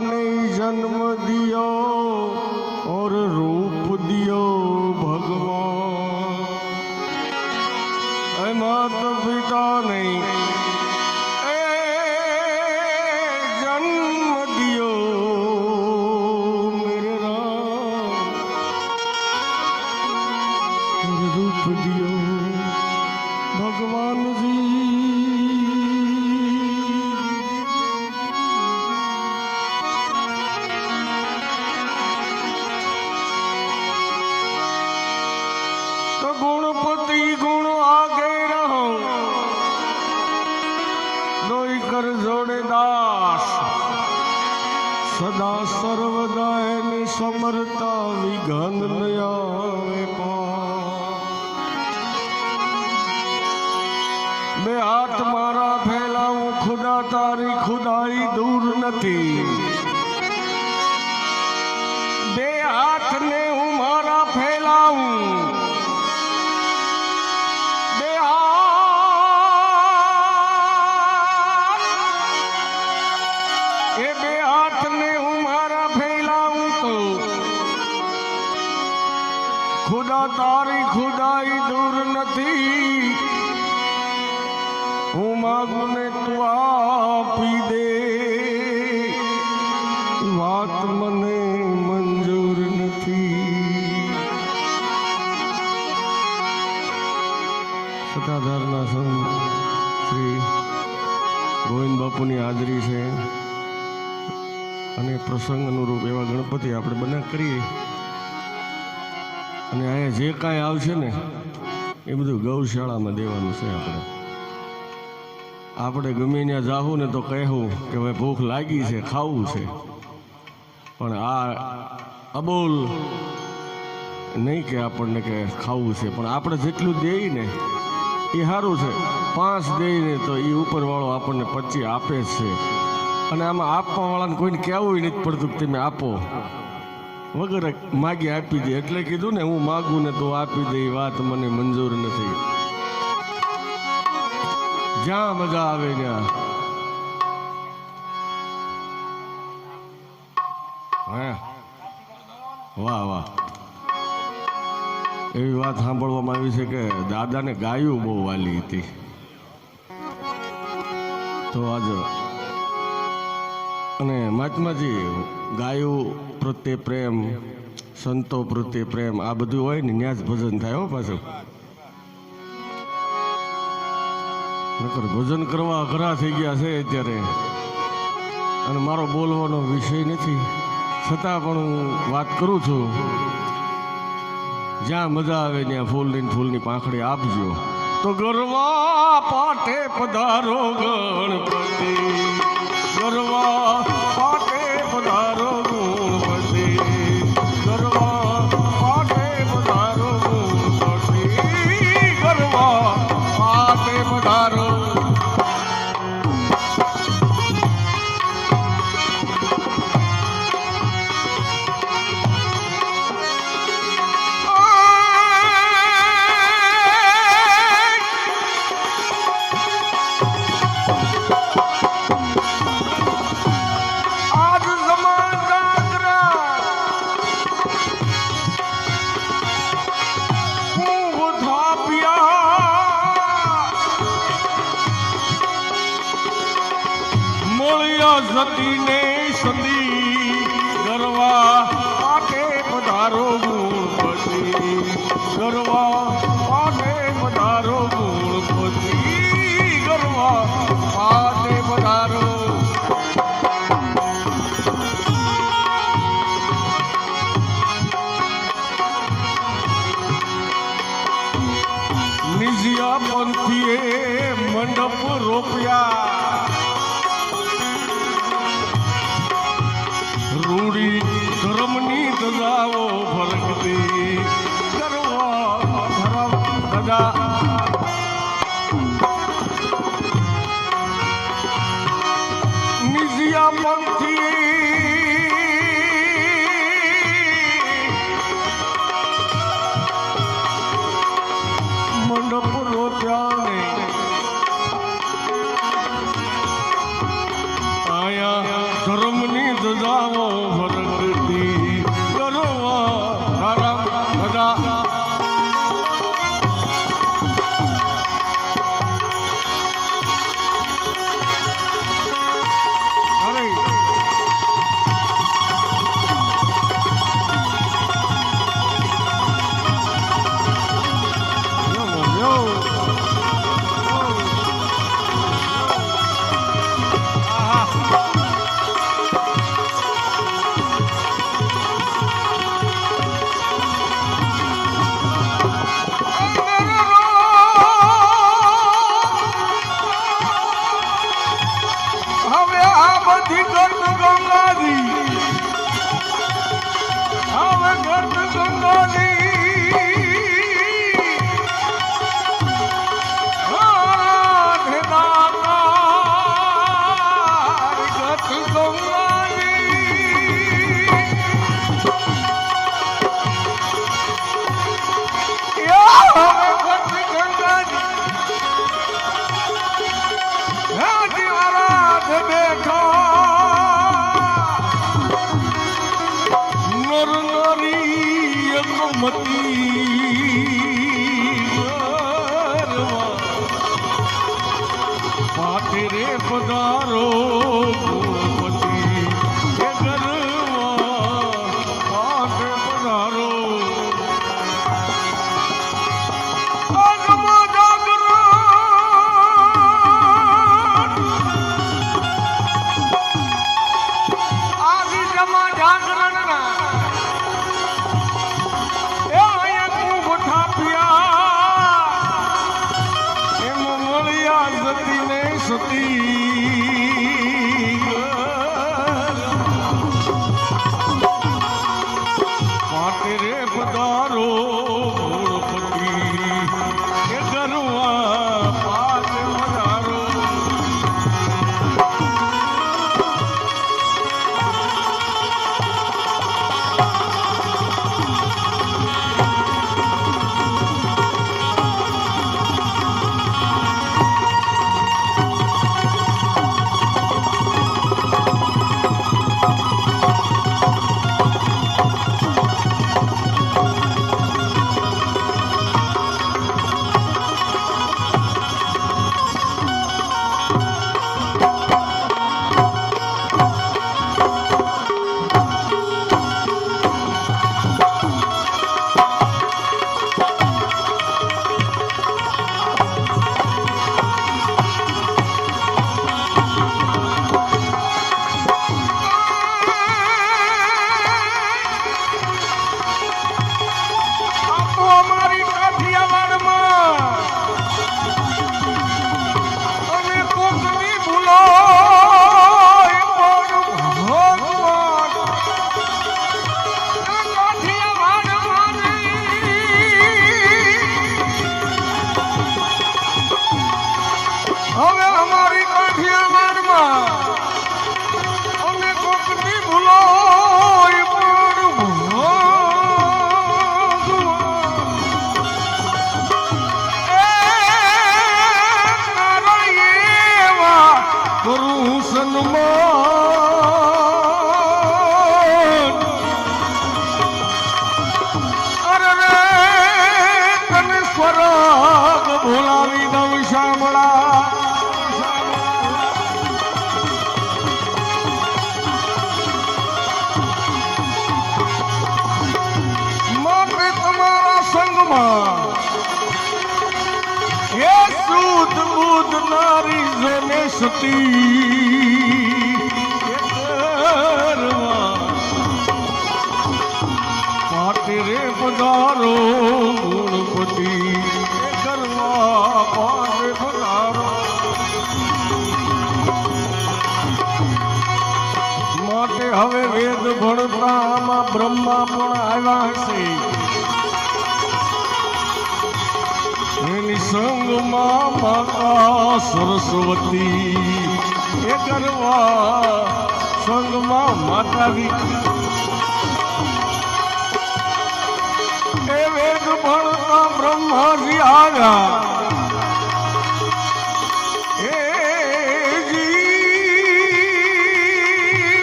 ने जन्म दियो और रूप दियो भगवान। मात पिता नहीं जन्म दियो मेरे राम और रूप दियो भगवान जी। गुणपति गुण आगे रहो दोई कर जोड़े दास सदा सर्वदा ने समरता विघन नया बे हाथ मारा फैलाऊं खुदा तारी खुदाई दूर नथी। बे हाथ ने हूँ मारा फैलाऊं खुदा तारी खुदाई दूर नथी। हूँ मागू ने तू आपी दे વાત મને મંજૂર નથી। સત્તાધારના સંત શ્રી ગોવિંદ બાપુની હાજરી છે અને પ્રસંગ અનુરૂપ એવા ગણપતિ આપણે બના કરીએ અને અહીંયા જે કાંઈ આવશે ને એ બધું ગૌશાળામાં દેવાનું છે। આપણે ગમે ત્યાં જાવું ને તો કહેવું કે ભાઈ ભૂખ લાગી છે ખાવું છે, પણ આ અબોલ નહીં કે આપણને કે ખાવું છે, પણ આપણે જેટલું દઈએ ને એ સારું છે। 5 દઈએ ને તો એ ઉપરવાળો આપણને 25 આપે છે અને આમાં આપવાવાળાને કોઈને કહેવું નથી પડતું કે તમે આપો, વગર માગી આપી દે। એટલે કીધું ને હું માગું ને તો આપી દે વાત મને મંજૂર નથી। જ્યાં મજા આવે ત્યાં હે વાહ વાહ એવી વાત સાંભળવામાં આવી છે કે દાદાને ગાયું બહુ વાલી હતી। તો આજે અને મહાત્માજી ગાયું પ્રત્યે પ્રેમ, સંતો પ્રત્યે પ્રેમ આ બધું હોય ને ત્યાં જ ભજન થાય હો પાછું। નકર ભજન કરવા અઘરા થઈ ગયા છે અત્યારે અને મારો બોલવાનો વિષય નથી, છતાં પણ હું વાત કરું છું। જ્યાં મજા આવે ત્યાં ફૂલની પાંખડી આપજો। તો ગરવા પાટે પધારો ગણપતિ, ગરવા પાટે પધારો ગણપતિ, ગરવા પાટે પધારો ગણપતિ, ગરવા પાટે પધારો। સતી ને સતી ગરવા પાટે પધારો ગણપતિ, ગરવા પાટે પધારો ગણપતિ, ગરવા પાટે પધારો। નિજિયા પંથીએ મંડપ રોપ્યા, રૂડી ધર્મની ધજાઓ ફરકતી કરવા ધર્મ ધજા નિજિયા પંથી મંડપ રોપ્યા ને આયા ધર્મની વેદ જાવો ભરતી કરવા તારા બધા પાટરે પધારો ગુણપતિ એ ગરવા પાટરે પધારો આગમાં જાગરણ આદિ જમા જાગરણ ના પાટરે પધારો ગુણપતિ એ ગરવા પાટરે પધારો પાટરે પધારો ગુણપતિ ગરવા પાટરે પધારો માટે હવે વેદ ભણતા આમાં બ્રહ્મા પણ આવ્યા હશે એની સંગમાં માતા સરસ્વતી એ ગરવા સંગમાં માતાજી એ વેદ ભણતા બ્રહ્માજી આવ્યા એ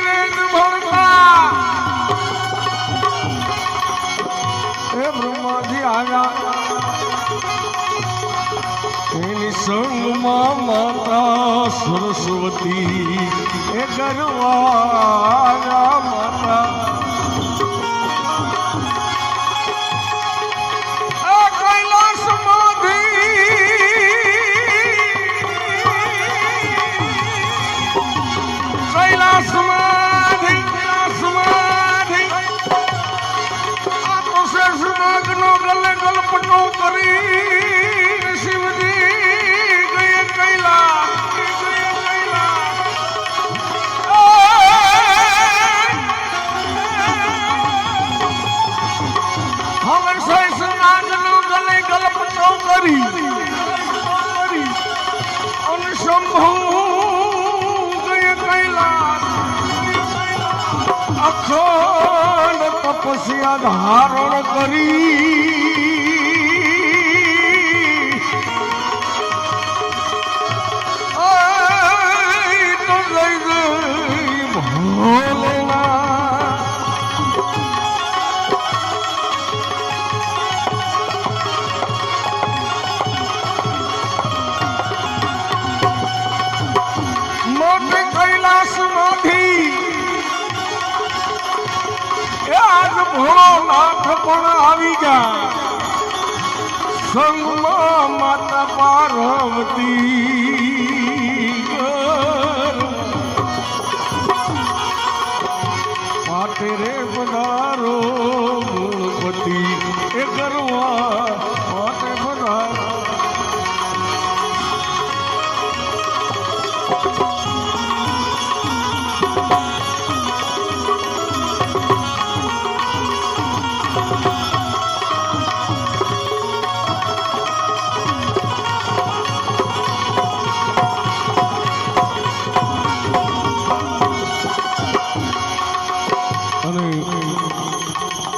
વેદ ભણ સંગમાં માતા સરસ્વતી એ ગરવાના માતા અખંડ તપસ્યા ધારણ કરી તો જય જય ભોલેનાથ મોટે કૈલાસમાંથી આજ ભોળોનાથ પણ આવી ગયા સંગમાં માતા પાર્વતી પાટે રે પધારો ગુણપતિ એ કરવા પાટે પધારો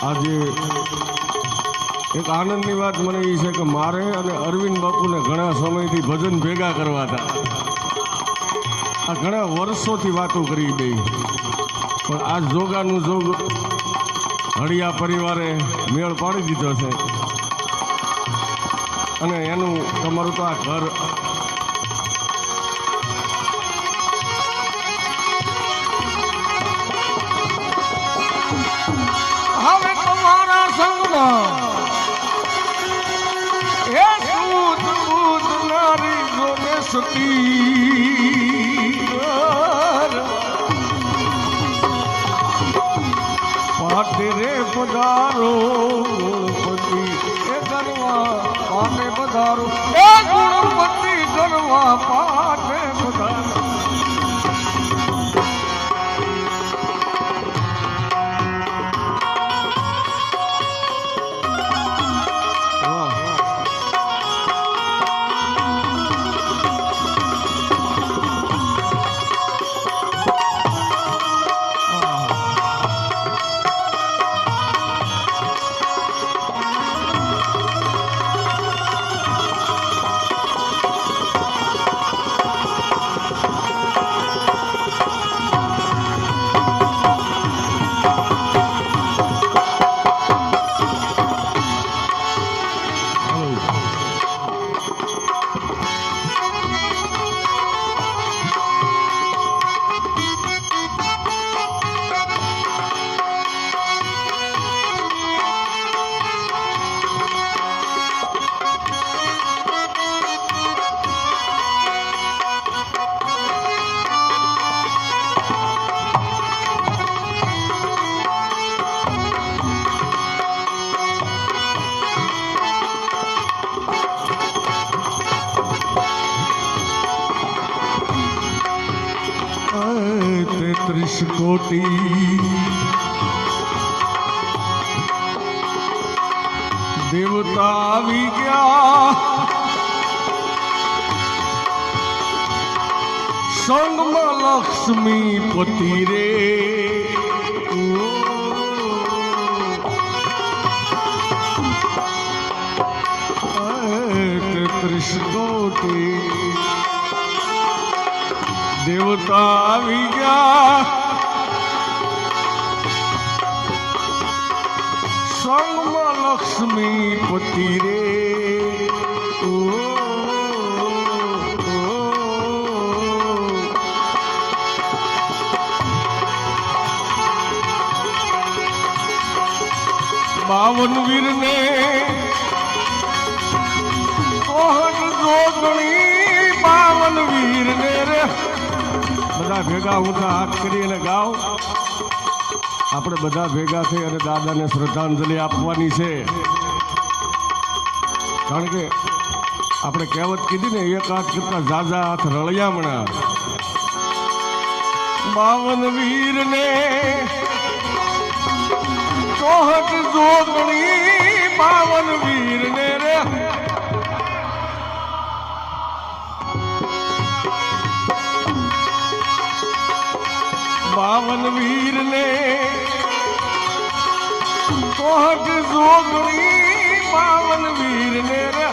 આજે એક આનંદની વાત મને એ છે કે મારે અને અરવિંદ બાપુને ઘણા સમયથી ભજન ભેગા કરવા હતા. આ ઘણા વર્ષોથી વાતો કરી ગઈ પણ આ જોગાનું જોગ હળિયા પરિવારે મેળ પાડી દીધો છે અને એનું તમારું તો આ ઘર હવે તમારા સંગમાં હે સૂત બૂત નારી જોને સતી પાટે રે પધારો ગુણપતિ એ ગરવા પાટે પધારો એ ગુણપતિ ગરવા પાટે પધારો કોટી દેવતા આવી ગયા સંગમાં લક્ષ્મી પતિ રે ત્રિશકોટી દેવતા આવી ગયા સંગમાં લક્ષ્મી પતિ રે બાવન વીરને કોહટ જોગણી બાવન વીરને રે બધા ભેગા હું તો હાથ કરી અને ગાવ. આપણે બધા ભેગા થઈ અને દાદાને શ્રદ્ધાંજલિ આપવાની છે. કારણ કે આપણે કહેવત કીધી ને એક હાથ કરતા ઝાઝા હાથ રળિયામણા. બાવન વીરને કોહટ જોગણી બાવન વીરને રે બાવન વીરને કોહટ જોગણી બાવન વીરને રે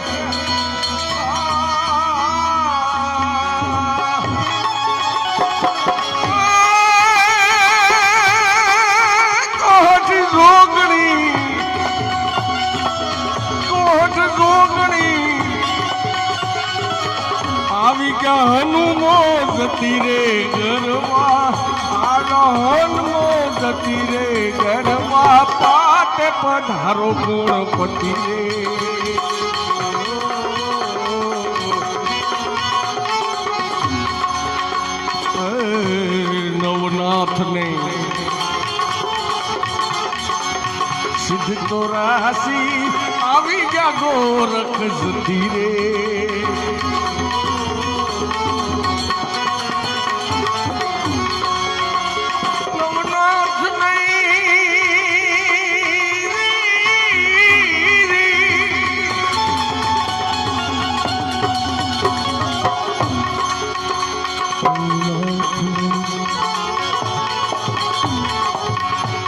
કોહટ જોગણી આવી ગયા હનુમો જતી રે ઘરમાં હનુમો જતી રે ઘરમાં પાટે પધારો ગુણપતિ રે નવનાથ ને સિદ્ધ તો રાશી આવી ગયા ગોરખ જતી રે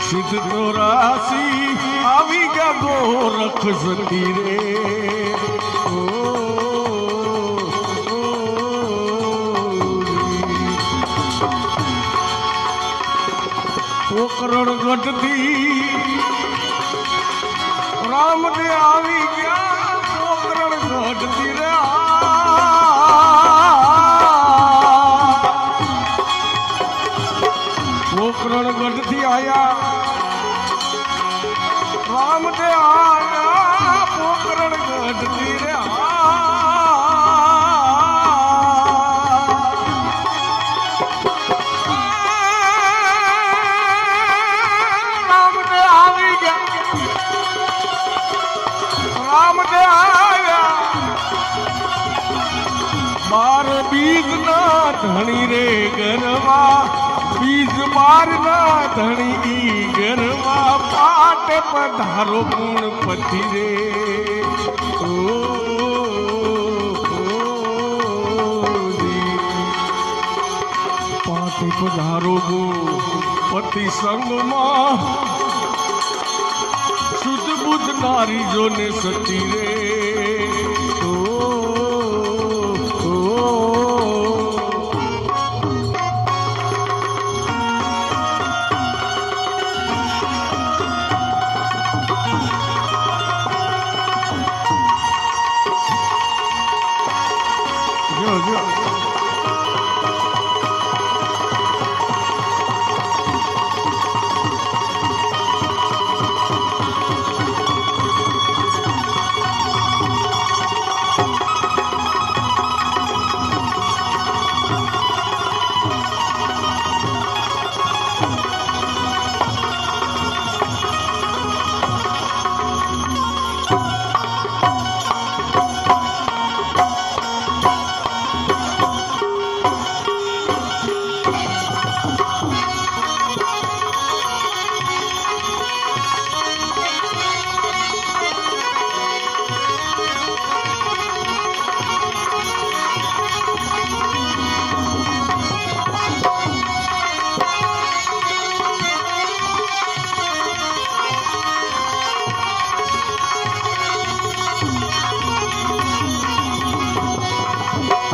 સિદ્ધ તો રાશી આવી ગયા ગોરખ જતી રે પોકરણ ગઢથી રામદે આવી ગયા પોકરણ ગઢથી રે પોકરણ ગઢથી આયા રામદે આયા પોકરણ ગઢથી રે રામદે આવી ગયા રામદે આયા 12 બીજના ધણી રે ગરવા બીજ 12 ના ધણી ગરવા પાટે પધારો ગુણપતિ રે પાટે પધારો ગુણપતિ સંગમાં શુદ્ધ બુદ્ધ નારી જોને સતી રે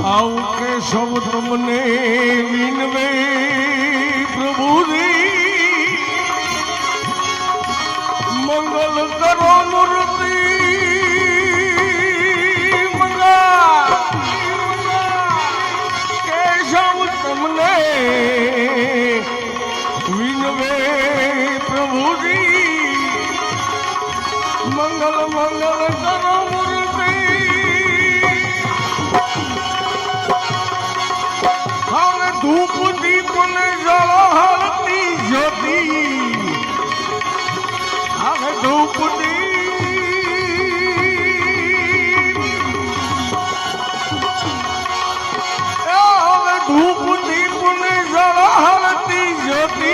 આવું કે સૌ તમને વિનવે પ્રભુજી મંગલ કરો મૂર્તિ કે સૌ તમને વિનવે પ્રભુજી મંગલ મંગલ કરો મૂર્તિ હવે ધૂપ દીપ ને જળ હળતી જ્યોતિ હવે ધૂપ ધૂપ દીપ ને જળ હળતી જ્યોતિ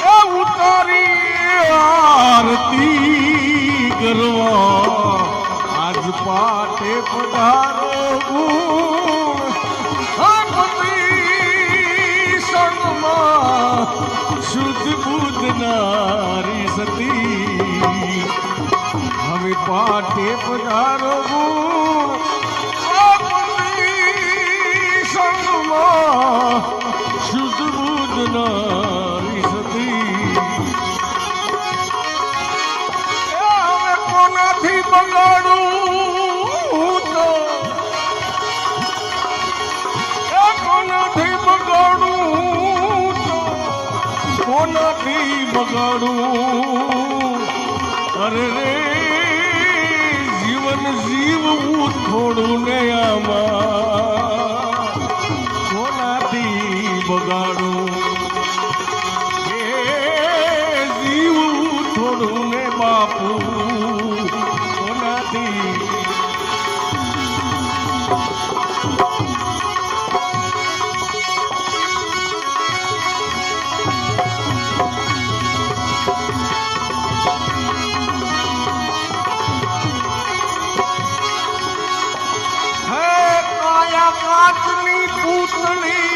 એ ઉતારી આરતી કરવા આજ પાટે પધારો ગુણપતિ સંગમાં શુદ્ધ બુદ્ધ નારી સતી હવે પાટે પધારો શુદ્ધ બુદ્ધ નારી સતી હવે કોનાથી બગાડું તો કોનાથી બગાડું તો કોનાથી બગાડું અરે રે જીવન જીવવું થોડું ને આમાં બગાડું એ જીવું થોડું ને બાપુ કોનાથી હે કાયા કાચની પૂતળી